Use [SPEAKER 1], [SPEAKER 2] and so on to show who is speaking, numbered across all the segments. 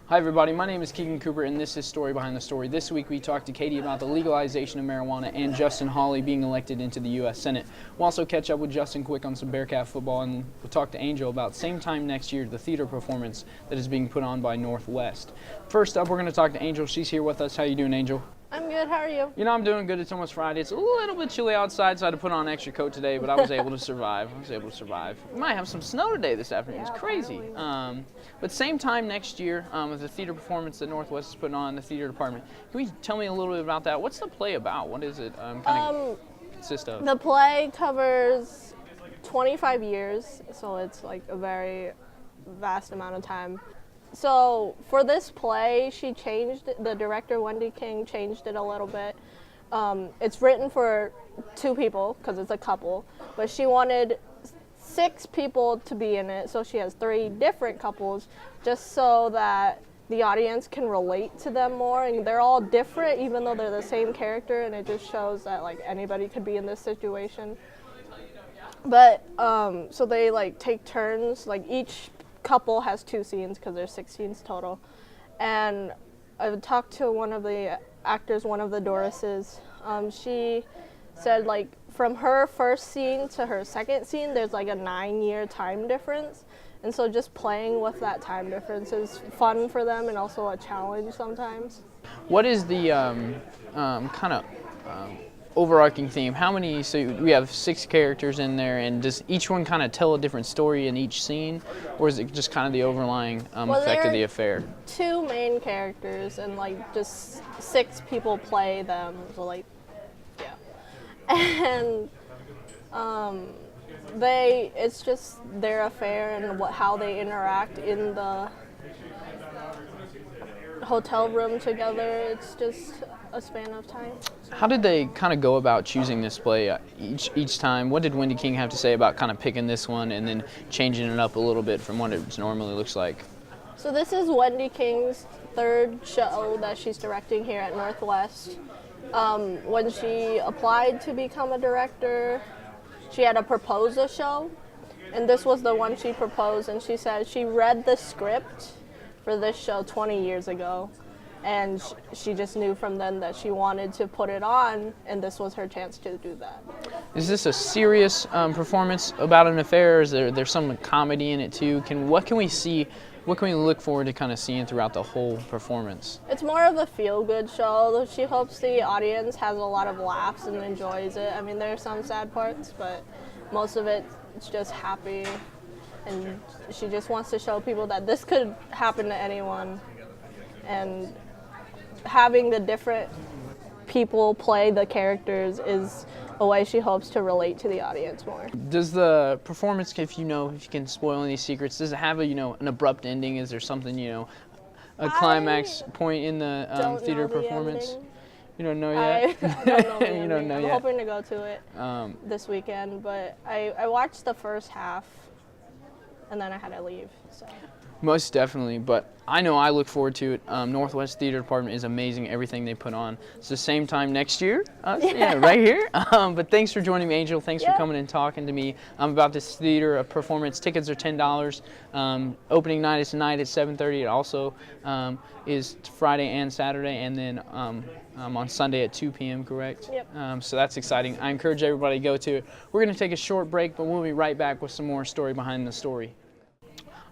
[SPEAKER 1] Hi everybody, my name is Keegan Cooper and this is Story Behind the Story. This week we talked to Katie about the legalization of marijuana and Justin Hawley being elected into the U.S. Senate. We'll also catch up with Justin quick on some Bearcat football, and we'll talk to Angel about same time next year, the theater performance that is being put on by Northwest. First up, we're going to talk to Angel. She's here with us. How you doing, Angel?
[SPEAKER 2] I'm good. How are you?
[SPEAKER 1] You know, I'm doing good. It's almost Friday. It's a little bit chilly outside, so I had to put on an extra coat today, but I was able to survive. We might have some snow today this afternoon.
[SPEAKER 2] Yeah,
[SPEAKER 1] it's crazy. But same time next year, with the theater performance that Northwest is putting on in the theater department. Can you tell me a little bit about that? What's the play about? What is it kind of consist of?
[SPEAKER 2] The play covers 25 years, so it's like a very vast amount of time. So for this play, she changed it. The director, Wendy King, changed it a little bit. It's written for two people because it's a couple, but she wanted 6 people to be in it, so she has 3 different couples just so that the audience can relate to them more, and they're all different even though they're the same character, and it just shows that like anybody could be in this situation. But so they like take turns, like each couple has 2 scenes because there's 6 scenes total. And I talked to one of the actors, one of the Dorises. She said like from her first scene to her second scene there's like a 9-year time difference, and so just playing with that time difference is fun for them and also a challenge sometimes.
[SPEAKER 1] What is the kind of overarching theme? How many, so we have 6 characters in there, and does each one kind of tell a different story in each scene, or is it just kind of the overlying effect of the affair?
[SPEAKER 2] 2 main characters and like just 6 people play them, so like, yeah. And it's just their affair and how they interact in the hotel room together. It's just a span of time.
[SPEAKER 1] How did they kind of go about choosing this play each time? What did Wendy King have to say about kind of picking this one and then changing it up a little bit from what it normally looks like?
[SPEAKER 2] So this is Wendy King's 3rd show that she's directing here at Northwest. When she applied to become a director, she had to propose a show, and this was the one she proposed, and she said she read the script for this show 20 years ago. And she just knew from then that she wanted to put it on, and this was her chance to do that.
[SPEAKER 1] Is this a serious performance about an affair, or is there's some comedy in it too? What can we see, what can we look forward to kind of seeing throughout the whole performance?
[SPEAKER 2] It's more of a feel-good show. She hopes the audience has a lot of laughs and enjoys it. I mean, there are some sad parts, but most of it's just happy. And she just wants to show people that this could happen to anyone. And having the different people play the characters is a way she hopes to relate to the audience more.
[SPEAKER 1] Does the performance, if you can spoil any secrets, does it have an abrupt ending? Is there something, a climax point in the theater performance?
[SPEAKER 2] Ending.
[SPEAKER 1] You don't know yet?
[SPEAKER 2] I don't know
[SPEAKER 1] You don't know
[SPEAKER 2] I'm
[SPEAKER 1] yet?
[SPEAKER 2] hoping to go to it this weekend, but I watched the first half and then I had to leave. So.
[SPEAKER 1] Most definitely, but I know I look forward to it. Northwest Theater Department is amazing, everything they put on. It's the same time next year, right here. But thanks for joining me, Angel. Thanks for coming and talking to me about this theater performance. Tickets are $10. Opening night is tonight at 7:30. It also is Friday and Saturday, and then on Sunday at 2 p.m., correct?
[SPEAKER 2] Yep.
[SPEAKER 1] So that's exciting. I encourage everybody to go to it. We're going to take a short break, but we'll be right back with some more Story Behind the Story.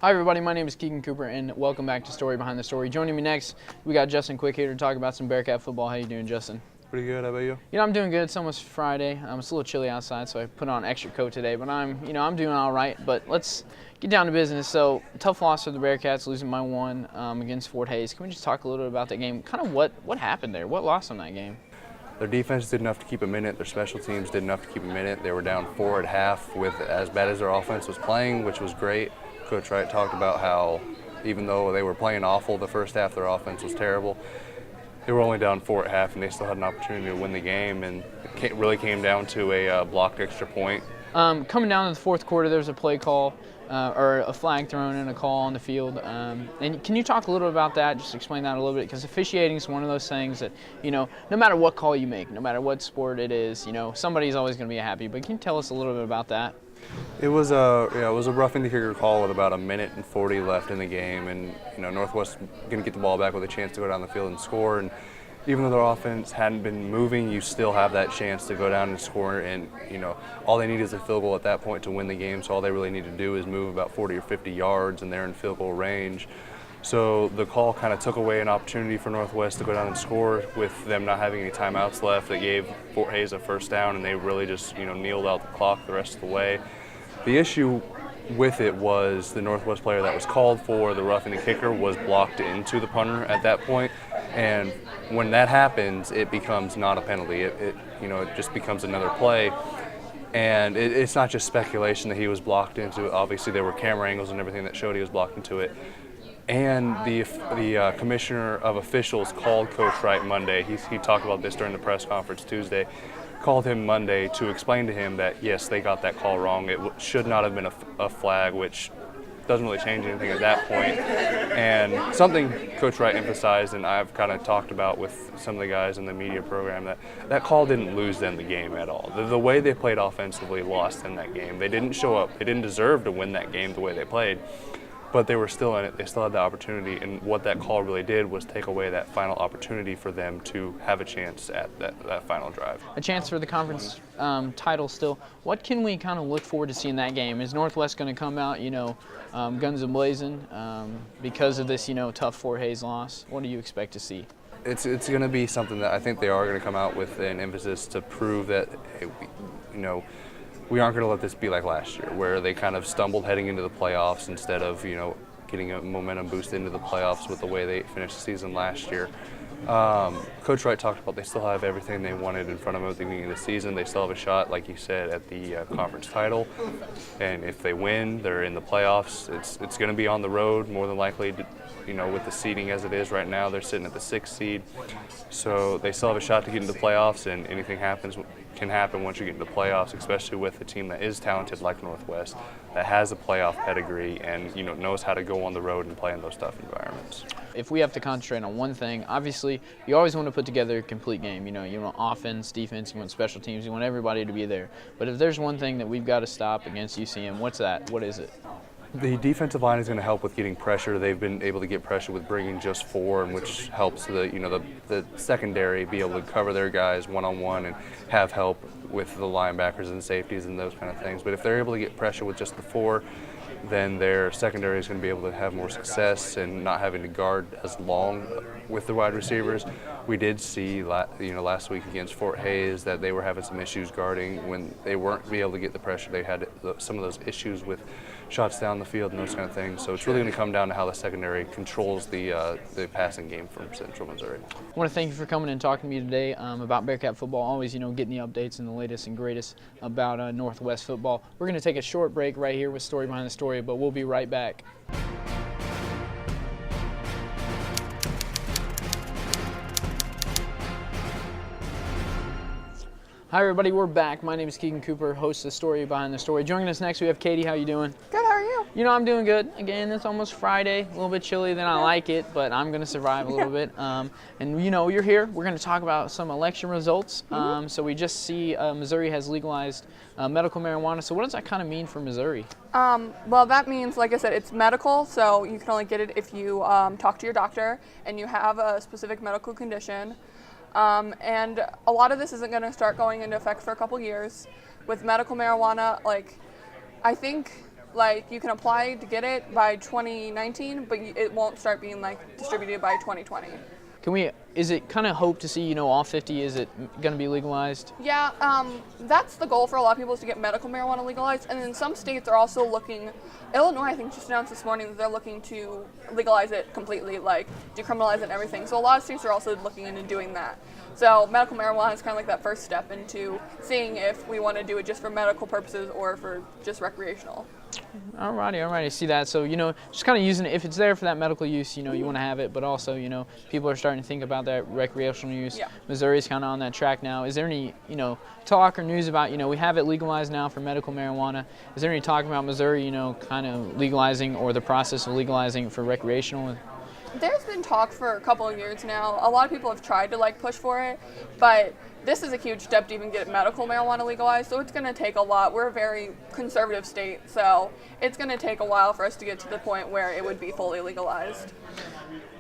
[SPEAKER 1] Hi everybody, my name is Keegan Cooper and welcome back to Story Behind the Story. Joining me next, we got Justin Quick here to talk about some Bearcat football. How you doing, Justin?
[SPEAKER 3] Pretty good, how about you?
[SPEAKER 1] I'm doing good. It's almost Friday. It's a little chilly outside, so I put on an extra coat today, but I'm doing all right. But let's get down to business. So, tough loss for the Bearcats, losing by 1 against Fort Hays. Can we just talk a little bit about that game? Kind of what happened there? What lost on that game?
[SPEAKER 3] Their defense did enough to keep them in it. Their special teams did enough to keep them in it. They were down 4 at half with as bad as their offense was playing, which was great. Coach Wright talked about how even though they were playing awful the first half, their offense was terrible. They were only down 4 at half, and they still had an opportunity to win the game, and it really came down to a blocked extra point.
[SPEAKER 1] Coming down to the fourth quarter, there was a play call or a flag thrown and a call on the field. And can you talk a little bit about that? Just explain that a little bit, because officiating is one of those things that, no matter what call you make, no matter what sport it is, somebody's always going to be happy. But can you tell us a little bit about that?
[SPEAKER 3] It was a roughing the kicker call with about 1:40 left in the game, and Northwest going to get the ball back with a chance to go down the field and score. And even though their offense hadn't been moving, you still have that chance to go down and score. And all they need is a field goal at that point to win the game. So all they really need to do is move about 40 or 50 yards, and they're in field goal range. So the call kind of took away an opportunity for Northwest to go down and score with them not having any timeouts left. It gave Fort Hays a first down, and they really just kneeled out the clock the rest of the way. The issue with it was the Northwest player that was called for the roughing the kicker was blocked into the punter at that point, and when that happens, it becomes not a penalty. It just becomes another play. And it's not just speculation that he was blocked into it. Obviously, there were camera angles and everything that showed he was blocked into it. And the commissioner of officials called Coach Wright Monday. He talked about this during the press conference Tuesday. Called him Monday to explain to him that, yes, they got that call wrong. It should not have been a flag, which doesn't really change anything at that point. And something Coach Wright emphasized, and I've kind of talked about with some of the guys in the media program, that call didn't lose them the game at all. The way they played offensively lost them that game. They didn't show up. They didn't deserve to win that game the way they played. But they were still in it. They still had the opportunity, and what that call really did was take away that final opportunity for them to have a chance at that final drive.
[SPEAKER 1] A chance for the conference title still. What can we kind of look forward to seeing that game? Is Northwest going to come out, guns a-blazing because of this, tough Fort Hays loss? What do you expect to see?
[SPEAKER 3] It's going to be something that I think they are going to come out with an emphasis to prove that, we aren't going to let this be like last year, where they kind of stumbled heading into the playoffs instead of, getting a momentum boost into the playoffs with the way they finished the season last year. Coach Wright talked about they still have everything they wanted in front of them at the beginning of the season. They still have a shot, like you said, at the conference title. And if they win, they're in the playoffs. It's going to be on the road, more than likely, with the seeding as it is right now. They're sitting at the 6th seed. So they still have a shot to get into the playoffs, and anything can happen once you get into the playoffs, especially with a team that is talented like Northwest, that has a playoff pedigree and knows how to go on the road and play in those tough environments.
[SPEAKER 1] If we have to concentrate on one thing, obviously you always want to put together a complete game. You want offense, defense, you want special teams, you want everybody to be there. But if there's one thing that we've got to stop against UCM, what's that? What is it?
[SPEAKER 3] The defensive line is going to help with getting pressure. They've been able to get pressure with bringing just 4, which helps the secondary be able to cover their guys one-on-one and have help with the linebackers and safeties and those kind of things. But if they're able to get pressure with just the 4, then their secondary is going to be able to have more success and not having to guard as long with the wide receivers. We did see last week against Fort Hays that they were having some issues guarding when they weren't able to get the pressure. They had some of those issues with shots down the field and those kind of things. So it's really going to come down to how the secondary controls the passing game from Central Missouri.
[SPEAKER 1] I want to thank you for coming and talking to me today about Bearcat football. Always, getting the updates and the latest and greatest about Northwest football. We're going to take a short break right here with Story Behind the Story, but we'll be right back. Hi everybody, we're back. My name is Keegan Cooper, host of Story Behind the Story. Joining us next, we have Katie. How you doing?
[SPEAKER 2] Good, how are you?
[SPEAKER 1] I'm doing good. Again, it's almost Friday, a little bit chilly than I like it, but I'm going to survive a little bit. And you're here. We're going to talk about some election results. So we just see Missouri has legalized medical marijuana. So what does that kind of mean for Missouri?
[SPEAKER 4] Well, that means, like I said, it's medical, so you can only get it if you talk to your doctor and you have a specific medical condition. And a lot of this isn't going to start going into effect for a couple years. With medical marijuana, I think you can apply to get it by 2019, but it won't start being distributed by 2020.
[SPEAKER 1] Is it kind of hope to see, all 50, is it going to be legalized?
[SPEAKER 4] Yeah, that's the goal for a lot of people, is to get medical marijuana legalized. And then some states are also looking, Illinois I think just announced this morning that they're looking to legalize it completely, decriminalize it and everything. So a lot of states are also looking into doing that. So medical marijuana is kind of like that first step into seeing if we want to do it just for medical purposes or for just recreational.
[SPEAKER 1] Alrighty. See that. So, just kind of using it. If it's there for that medical use, you want to have it. But also, people are starting to think about that recreational use.
[SPEAKER 4] Yeah.
[SPEAKER 1] Missouri's kind of on that track now. Is there any, talk or news about, we have it legalized now for medical marijuana. Is there any talk about Missouri, kind of legalizing or the process of legalizing for recreational?
[SPEAKER 4] There's been talk for a couple of years now. A lot of people have tried to push for it, but this is a huge step to even get medical marijuana legalized, so it's going to take a lot. We're a very conservative state, so it's going to take a while for us to get to the point where it would be fully legalized.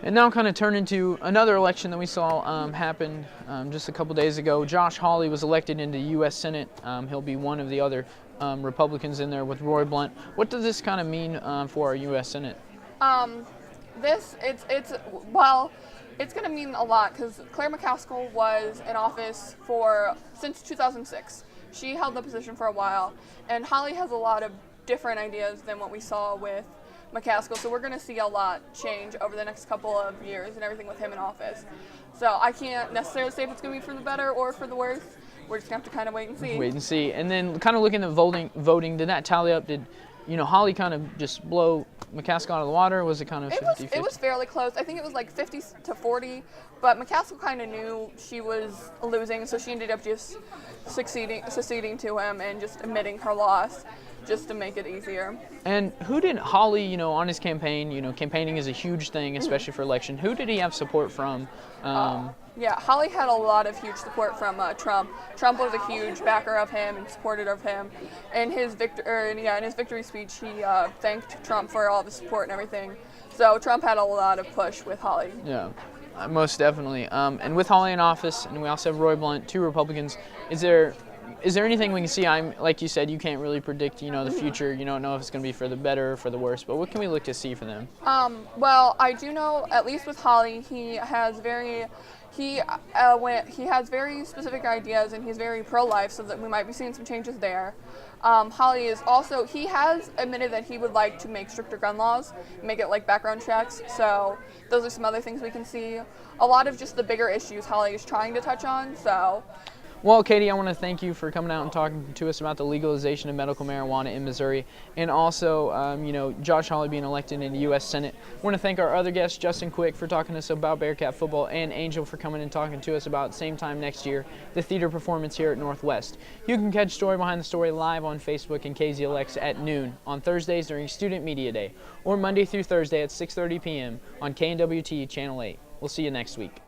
[SPEAKER 1] And now kind of turn into another election that we saw happen just a couple days ago. Josh Hawley was elected into the U.S. Senate. He'll be one of the other Republicans in there with Roy Blunt. What does this kind of mean for our U.S. Senate?
[SPEAKER 4] It's going to mean a lot because Claire McCaskill was in office since 2006. She held the position for a while, and Holly has a lot of different ideas than what we saw with McCaskill, so we're going to see a lot change over the next couple of years and everything with him in office. So I can't necessarily say if it's going to be for the better or for the worse. We're just going to have to kind of wait and see. And
[SPEAKER 1] then kind of looking at voting, did that tally up? Did Holly kind of just blow McCaskill out of the water? Was it kind of 50-50?
[SPEAKER 4] It was fairly close. I think it was 50-40, but McCaskill kind of knew she was losing, so she ended up just succeeding to him and just admitting her loss just to make it easier.
[SPEAKER 1] And who did Holly, on his campaign, campaigning is a huge thing, especially for election. Who did he have support from?
[SPEAKER 4] Yeah, Holly had a lot of huge support from Trump. Trump was a huge backer of him and supporter of him. In his victory speech, he thanked Trump for all the support and everything. So Trump had a lot of push with Holly.
[SPEAKER 1] Yeah, most definitely. And with Holly in office, and we also have Roy Blunt, two Republicans, is there anything we can see? Like you said, you can't really predict, the future. You don't know if it's going to be for the better or for the worse. But what can we look to see for them?
[SPEAKER 4] Well, I do know, at least with Holly, he has very specific ideas, and he's very pro-life, so that we might be seeing some changes there. Holly he has admitted that he would like to make stricter gun laws, make it like background checks. So those are some other things we can see. A lot of just the bigger issues Holly is trying to touch on. So.
[SPEAKER 1] Well, Katie, I want to thank you for coming out and talking to us about the legalization of medical marijuana in Missouri, and also, Josh Hawley being elected in the U.S. Senate. I want to thank our other guest, Justin Quick, for talking to us about Bearcat football, and Angel for coming and talking to us about same time next year, the theater performance here at Northwest. You can catch Story Behind the Story live on Facebook and KZLX at noon on Thursdays during Student Media Day, or Monday through Thursday at 6:30 p.m. on KNWT Channel 8. We'll see you next week.